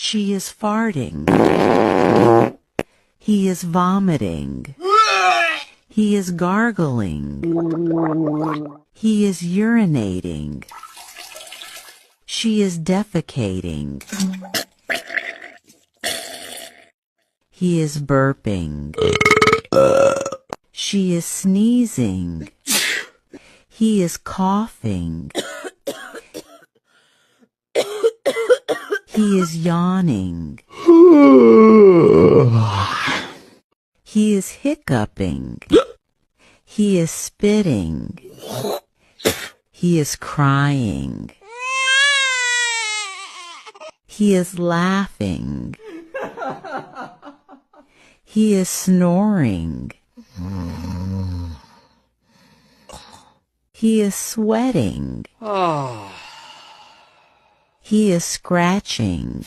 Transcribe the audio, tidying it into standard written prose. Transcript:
She is farting. He is vomiting. He is gargling. He is urinating. She is defecating. He is burping. She is sneezing. He is coughing. He is yawning. He is hiccuping. He is spitting. He is crying. He is laughing. He is snoring. He is sweating. He is scratching.